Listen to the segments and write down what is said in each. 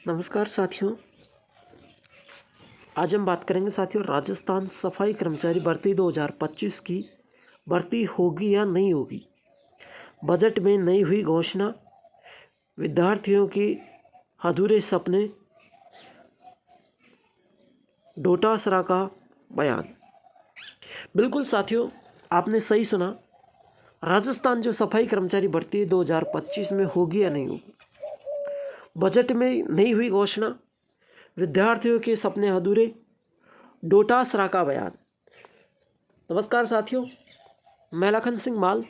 नमस्कार साथियों। आज हम बात करेंगे साथियों राजस्थान सफाई कर्मचारी भर्ती 2025 की भर्ती होगी या नहीं होगी। बजट में नहीं हुई घोषणा, विद्यार्थियों की अधूरे सपने, डोटासरा का बयान। बिल्कुल साथियों, आपने सही सुना। राजस्थान जो सफाई कर्मचारी भर्ती 2025 में होगी या नहीं होगी। बजट में नहीं हुई घोषणा, विद्यार्थियों के सपने अधूरे, डोटासरा का बयान। नमस्कार साथियों, मैं लखन सिंह माल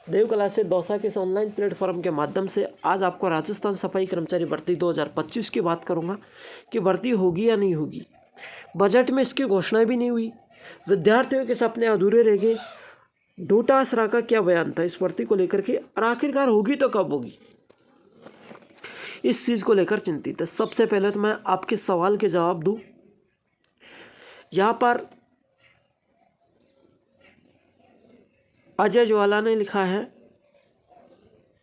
देवकला से दौसा के इस ऑनलाइन प्लेटफॉर्म के माध्यम से आज आपको राजस्थान सफाई कर्मचारी भर्ती 2025 की बात करूंगा कि भर्ती होगी या नहीं होगी। बजट में इसकी घोषणा भी नहीं हुई, विद्यार्थियों के सपने अधूरे रह गए, डोटासरा का क्या बयान था इस भर्ती को लेकर के, और आखिरकार होगी तो कब होगी, इस चीज़ को लेकर चिंतित है। सबसे पहले तो मैं आपके सवाल के जवाब दूं। यहाँ पर अजय ज्वाला ने लिखा है,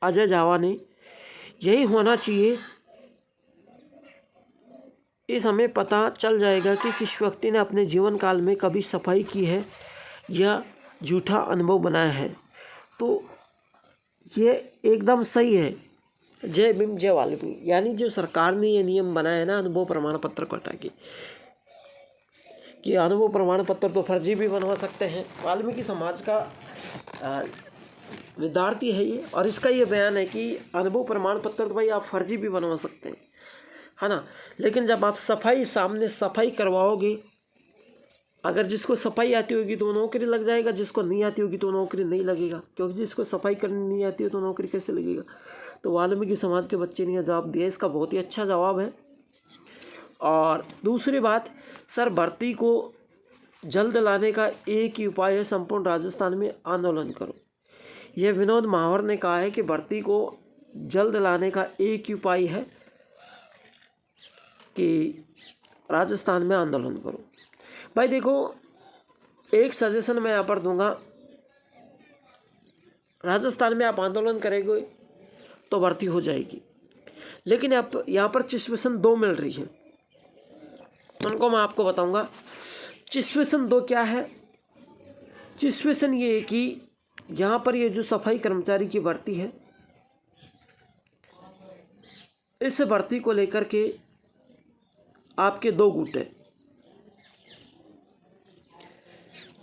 अजय जावा ने, यही होना चाहिए। इस हमें पता चल जाएगा कि किस व्यक्ति ने अपने जीवन काल में कभी सफाई की है या झूठा अनुभव बनाया है। तो ये एकदम सही है। जय भीम जय वाल्मीकि, यानी जो सरकार ने ये नियम बनाया है ना अनुभव प्रमाण पत्र को हटा के, कि अनुभव प्रमाण पत्र तो फर्जी भी बनवा सकते हैं। वाल्मीकि समाज का विद्यार्थी है ये, और इसका ये बयान है कि अनुभव प्रमाण पत्र तो भाई आप फर्जी भी बनवा सकते हैं, है ना। लेकिन जब आप सामने सफाई करवाओगे, अगर जिसको सफाई आती होगी तो नौकरी लग जाएगा, जिसको नहीं आती होगी तो नौकरी नहीं लगेगा, क्योंकि जिसको सफाई करनी नहीं आती है तो नौकरी कैसे लगेगा। तो वाल्मीकि समाज के बच्चे ने यह जवाब दिया, इसका बहुत ही अच्छा जवाब है। और दूसरी बात, सर भर्ती को जल्द लाने का एक ही उपाय है, संपूर्ण राजस्थान में आंदोलन करो। यह विनोद महावर ने कहा है कि भर्ती को जल्द लाने का एक ही उपाय है कि राजस्थान में आंदोलन करो। भाई देखो, एक सजेशन मैं यहाँ पर दूंगा, राजस्थान में आप आंदोलन करेंगे तो भर्ती हो जाएगी, लेकिन आप यहाँ पर सिचुएशन 2 मिल रही है, उनको मैं आपको बताऊंगा। सिचुएशन 2 क्या है? सिचुएशन ये है कि यहाँ पर ये जो सफाई कर्मचारी की भर्ती है, इस भर्ती को लेकर के आपके 2 गुट हैं।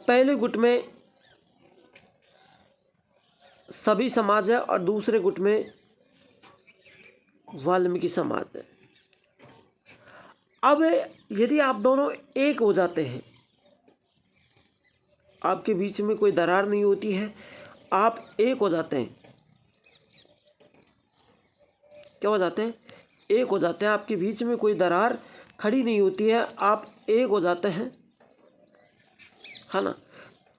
पहले गुट में सभी समाज है और दूसरे गुट में वाल्मीकि समाज है। अब यदि आप दोनों एक हो जाते हैं, आपके बीच में कोई दरार नहीं होती है, आप एक हो जाते हैं, क्या हो जाते हैं? एक हो जाते हैं। आपके बीच में कोई दरार खड़ी नहीं होती है, आप एक हो जाते हैं, है ना।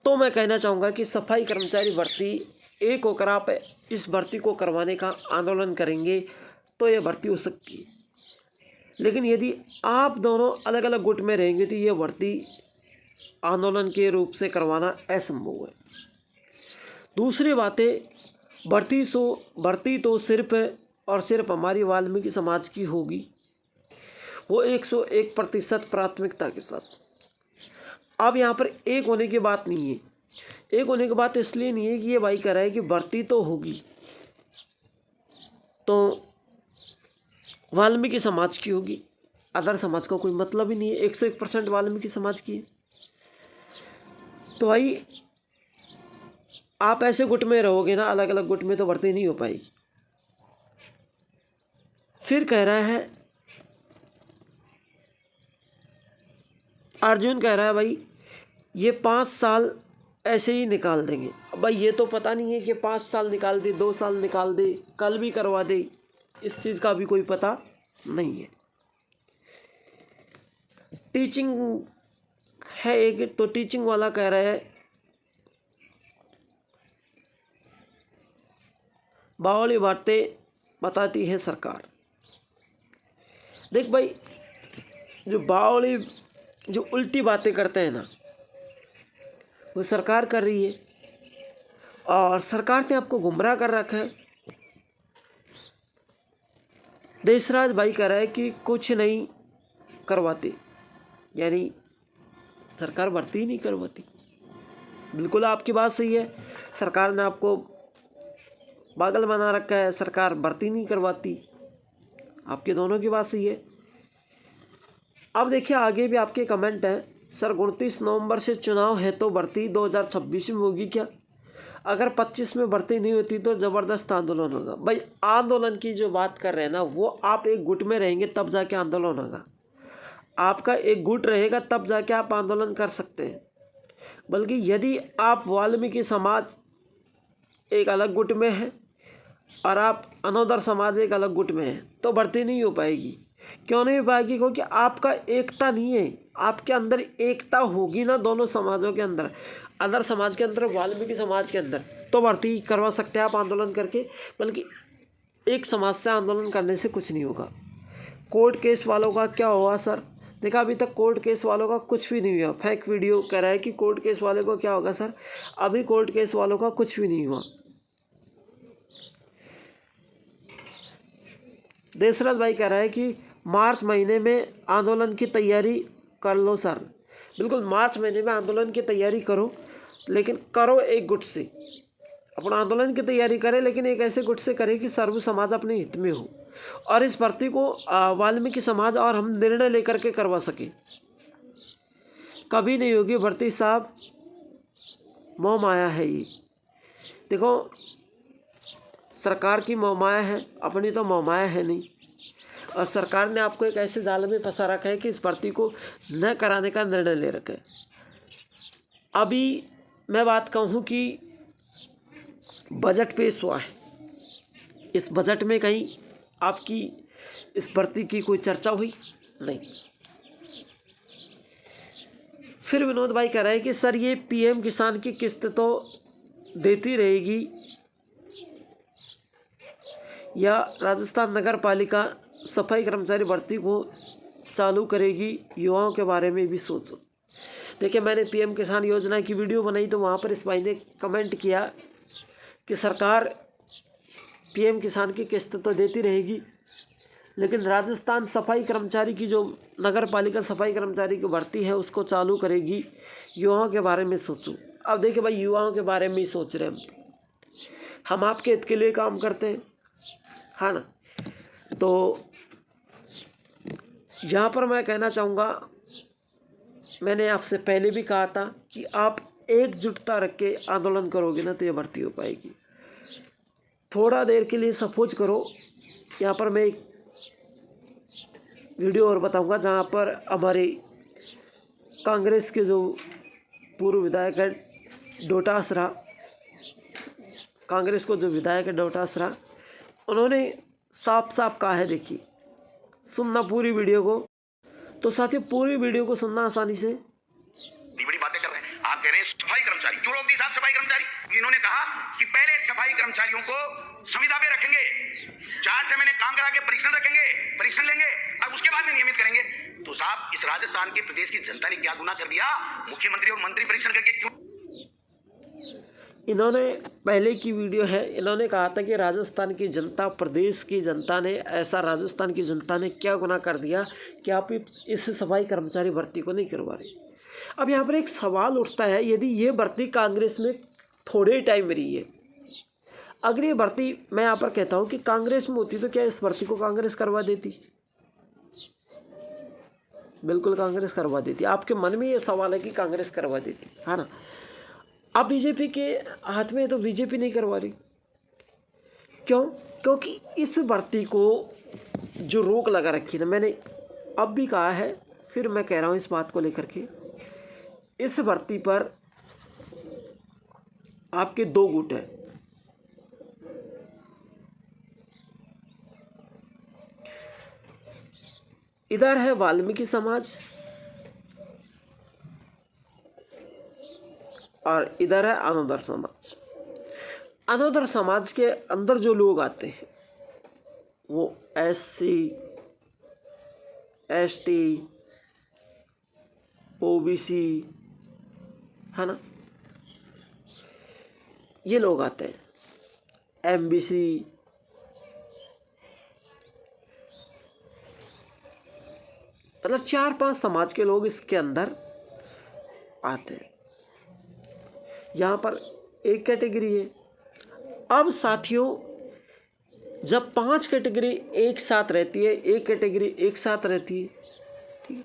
तो मैं कहना चाहूँगा कि सफाई कर्मचारी भर्ती एक होकर आप इस भर्ती को करवाने का आंदोलन करेंगे तो ये भर्ती हो सकती है। लेकिन यदि आप दोनों अलग अलग गुट में रहेंगे तो ये भर्ती आंदोलन के रूप से करवाना असंभव है। दूसरी बातें, भर्ती तो सिर्फ और सिर्फ हमारी वाल्मीकि समाज की होगी, वो 101% प्राथमिकता के साथ। अब यहाँ पर एक होने की बात नहीं है। एक होने की बात इसलिए नहीं है कि ये भाई कह रहा है कि भर्ती तो होगी तो वाल्मीकि समाज की होगी, अदर समाज का कोई मतलब ही नहीं है, 101% वाल्मीकि समाज की है। तो भाई आप ऐसे गुट में रहोगे ना, अलग अलग गुट में, तो भर्ती नहीं हो पाएगी। फिर कह रहा है अर्जुन, कह रहा है भाई ये 5 साल ऐसे ही निकाल देंगे। अब भाई ये तो पता नहीं है कि 5 साल निकाल दे, 2 साल निकाल दे, कल भी करवा दे, इस चीज़ का भी कोई पता नहीं है। टीचिंग है एक, तो टीचिंग वाला कह रहा है बावली बातें बताती है सरकार। देख भाई, जो उल्टी बातें करते हैं ना, वो सरकार कर रही है, और सरकार ने आपको गुमराह कर रखा है। देशराज भाई कह रहा है कि कुछ नहीं करवाते, यानी सरकार भर्ती ही नहीं करवाती। बिल्कुल आपकी बात सही है, सरकार ने आपको पागल बना रखा है, सरकार भर्ती नहीं करवाती। आपके दोनों की बात सही है। अब देखिए आगे भी आपके कमेंट हैं, सर 29 नवंबर से चुनाव है तो भर्ती 2026 में होगी क्या? अगर 25 में भर्ती नहीं होती तो ज़बरदस्त आंदोलन होगा। भाई आंदोलन की जो बात कर रहे हैं ना, वो आप एक गुट में रहेंगे तब जाके आंदोलन होगा। आपका एक गुट रहेगा तब जाके आप आंदोलन कर सकते हैं। बल्कि यदि आप वाल्मीकि समाज एक अलग गुट में है और आप अनोदर समाज एक अलग गुट में है तो भर्ती नहीं हो पाएगी। क्यों नहीं हो पाएगी? क्योंकि आपका एकता नहीं है। आपके अंदर एकता होगी ना दोनों समाजों के अंदर, अदर समाज के अंदर, वाल्मीकि समाज के अंदर, तो भर्ती करवा सकते हैं आप आंदोलन करके। बल्कि एक समाज से आंदोलन करने से कुछ नहीं होगा। कोर्ट केस वालों का क्या हुआ सर? देखा अभी तक कोर्ट केस वालों का कुछ भी नहीं हुआ। फेक वीडियो कह रहा है कि कोर्ट केस वाले को क्या होगा सर, अभी कोर्ट केस वालों का कुछ भी नहीं हुआ। देशराज भाई कह रहा है कि मार्च महीने में आंदोलन की तैयारी कर लो सर। बिल्कुल मार्च महीने में आंदोलन की तैयारी करो, लेकिन करो एक गुट से। अपना आंदोलन की तैयारी करें लेकिन एक ऐसे गुट से करें कि सर्व समाज अपने हित में हो और इस भर्ती को वाल्मीकि समाज और हम निर्णय लेकर के करवा सकें। कभी नहीं होगी भर्ती साहब, मोह माया है ये। देखो सरकार की मोह माया है, अपनी तो मोह माया है नहीं। और सरकार ने आपको एक ऐसे जाल में फंसा रखा है कि इस भर्ती को न कराने का निर्णय ले रखा है। अभी मैं बात कहूँ कि बजट पेश हुआ है, इस बजट में कहीं आपकी इस भर्ती की कोई चर्चा हुई नहीं। फिर विनोद भाई कह रहा है कि सर ये पीएम किसान की किस्त तो देती रहेगी या राजस्थान नगर पालिका सफाई कर्मचारी भर्ती को चालू करेगी? युवाओं के बारे में भी सोचो। देखिए मैंने पीएम किसान योजना की वीडियो बनाई तो वहाँ पर इस भाई ने कमेंट किया कि सरकार पीएम किसान की किस्त तो देती रहेगी लेकिन राजस्थान सफाई कर्मचारी की जो नगर पालिका सफाई कर्मचारी की भर्ती है उसको चालू करेगी। युवाओं के बारे में सोचो। अब देखिए भाई युवाओं के बारे में ही सोच रहे हैं हम आपके हित के लिए काम करते हैं, हाँ ना। तो यहाँ पर मैं कहना चाहूँगा, मैंने आपसे पहले भी कहा था कि आप एकजुटता रख के आंदोलन करोगे ना तो ये भर्ती हो पाएगी। थोड़ा देर के लिए सपोज करो, यहाँ पर मैं एक वीडियो और बताऊंगा जहाँ पर हमारे कांग्रेस के जो पूर्व विधायक है डोटासरा, कांग्रेस को जो विधायक है डोटासरा, उन्होंने साफ साफ कहा है। देखिए सुनना पूरी वीडियो को, तो साथियों पूरी वीडियो को सुनना आसानी से। बड़ी बातें कर रहे हैं आप, कह रहे हैं सफाई कर्मचारी क्यों रोक दी साहब? सफाई कर्मचारी इन्होंने कहा कि पहले सफाई कर्मचारियों को संविदा पे रखेंगे, 4-6 महीने काम करा के परीक्षण लेंगे और उसके बाद में नियमित करेंगे। तो साहब इस राजस्थान के प्रदेश की जनता ने क्या गुनाह कर दिया? मुख्यमंत्री और मंत्री परीक्षण करके क्यों? इन्होंने पहले की वीडियो है, इन्होंने कहा था कि राजस्थान की जनता, प्रदेश की जनता ने ऐसा, राजस्थान की जनता ने क्या गुनाह कर दिया कि आप इस सफाई कर्मचारी भर्ती को नहीं करवा रहे। अब यहाँ पर एक सवाल उठता है, यदि ये भर्ती कांग्रेस में थोड़े टाइम में रही है, अगर ये भर्ती मैं यहाँ पर कहता हूँ कि कांग्रेस में होती तो क्या इस भर्ती को कांग्रेस करवा देती? बिल्कुल कांग्रेस करवा देती। आपके मन में ये सवाल है कि कांग्रेस करवा देती, है ना। अब बीजेपी के हाथ में तो बीजेपी नहीं करवा रही। क्यों? क्योंकि इस भर्ती को जो रोक लगा रखी है ना, मैंने अब भी कहा है, फिर मैं कह रहा हूँ इस बात को लेकर के, इस भर्ती पर आपके दो गुट हैं। इधर है वाल्मीकि समाज और इधर है अनोदर समाज। अनोदर समाज के अंदर जो लोग आते हैं वो SC, ST, OBC, है ना, ये लोग आते हैं। MBC, मतलब 4-5 समाज के लोग इसके अंदर आते हैं। यहाँ पर एक कैटेगरी है। अब साथियों, जब 5 कैटेगरी एक साथ रहती है, एक कैटेगरी एक साथ रहती है, ठीक है,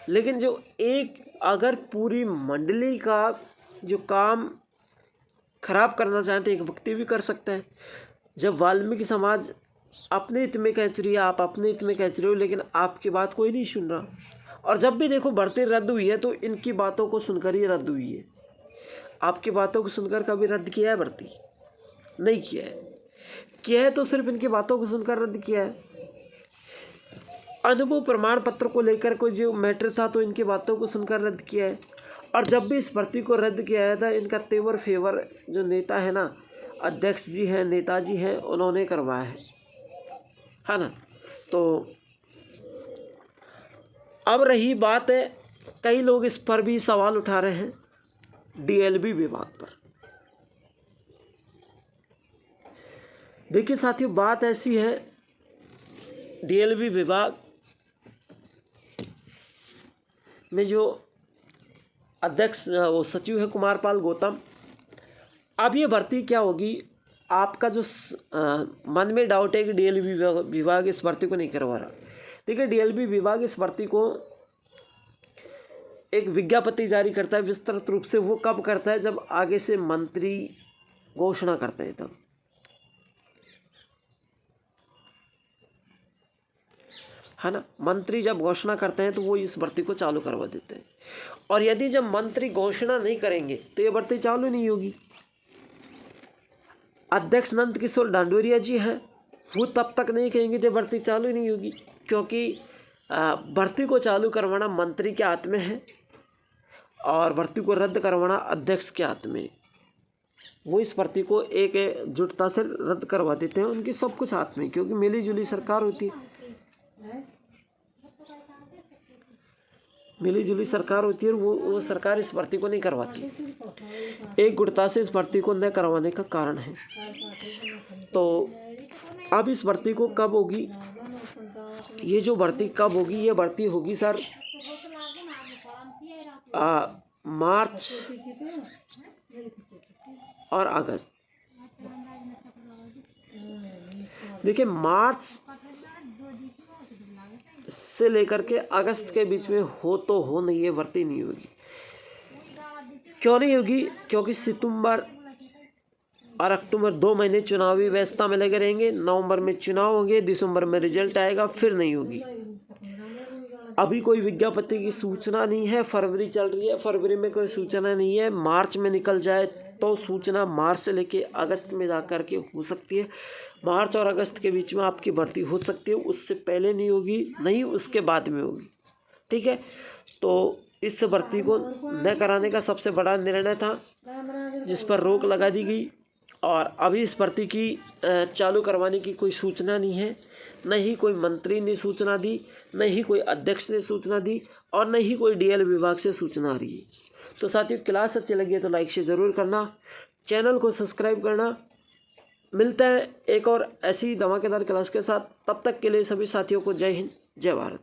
लेकिन जो एक अगर पूरी मंडली का जो काम खराब करना चाहते एक व्यक्ति भी कर सकता है। जब वाल्मीकि समाज अपने हित में कह रही है, आप अपने हित में कह रहे हो, लेकिन आपकी बात कोई नहीं सुन रहा। और जब भी देखो भर्ती रद्द हुई है तो इनकी बातों को सुनकर ही रद्द हुई है। आपकी बातों को सुनकर कभी रद्द किया है भर्ती? नहीं किया है। किया है तो सिर्फ इनकी बातों को सुनकर रद्द किया है। अनुभव प्रमाण पत्र को लेकर कोई जो मैटर था तो इनकी बातों को सुनकर रद्द किया है। और जब भी इस भर्ती को रद्द किया गया था, इनका तेवर फेवर जो नेता है ना, अध्यक्ष जी हैं, नेताजी हैं, उन्होंने करवाया है ना। तो अब रही बात है, कई लोग इस पर भी सवाल उठा रहे हैं डीएलबी विभाग पर। देखिए साथियों, बात ऐसी है, डीएलबी विभाग में जो अध्यक्ष वो सचिव है कुमारपाल गौतम। अब ये भर्ती क्या होगी, आपका जो मन में डाउट है कि डीएलबी विभाग इस भर्ती को नहीं करवा रहा, देखिए डीएलबी विभाग इस भर्ती को एक विज्ञप्ति जारी करता है विस्तृत रूप से। वो कब करता है? जब आगे से मंत्री घोषणा करते हैं तब, है ना। मंत्री जब घोषणा करते हैं तो वो इस भर्ती को चालू करवा देते हैं। और यदि जब मंत्री घोषणा नहीं करेंगे तो ये भर्ती चालू नहीं होगी। अध्यक्ष नंद किशोर डांडोरिया जी हैं, वो तब तक नहीं कहेंगे तो भर्ती चालू नहीं होगी, क्योंकि भर्ती को चालू करवाना मंत्री के हाथ में है और भर्ती को रद्द करवाना अध्यक्ष के हाथ में। वो इस भर्ती को एकजुटता से रद्द करवा देते हैं, उनकी सब कुछ हाथ में, क्योंकि मिली जुली सरकार होती है। मिली जुली सरकार होती है और वो सरकार इस भर्ती को नहीं करवाती। एक गुटता से इस भर्ती को न करवाने का कारण है। तो अब इस भर्ती को कब होगी, ये जो भर्ती कब होगी, ये भर्ती होगी सर मार्च और अगस्त। देखिए मार्च से लेकर के अगस्त के बीच में हो तो हो, नहीं ये भर्ती नहीं होगी। क्यों नहीं होगी? क्योंकि सितंबर और अक्टूबर 2 महीने चुनावी व्यवस्था में लगे रहेंगे। नवंबर में चुनाव होंगे, दिसंबर में रिजल्ट आएगा, फिर नहीं होगी। अभी कोई विज्ञप्ति की सूचना नहीं है, फरवरी चल रही है, फरवरी में कोई सूचना नहीं है। मार्च में निकल जाए तो सूचना मार्च से लेके अगस्त में जा कर के हो सकती है। मार्च और अगस्त के बीच में आपकी भर्ती हो सकती है, उससे पहले नहीं होगी, नहीं उसके बाद में होगी। ठीक है, तो इस भर्ती को न कराने का सबसे बड़ा निर्णय था, जिस पर रोक लगा दी गई। और अभी इस भर्ती की चालू करवाने की कोई सूचना नहीं है, न ही कोई मंत्री ने सूचना दी, न ही कोई अध्यक्ष ने सूचना दी, और न ही कोई डीएल विभाग से सूचना आ रही है। तो साथियों, क्लास अच्छी लगी है तो लाइक शेयर ज़रूर करना, चैनल को सब्सक्राइब करना। मिलता है एक और ऐसी धमाकेदार क्लास के साथ, तब तक के लिए सभी साथियों को जय हिंद, जय भारत।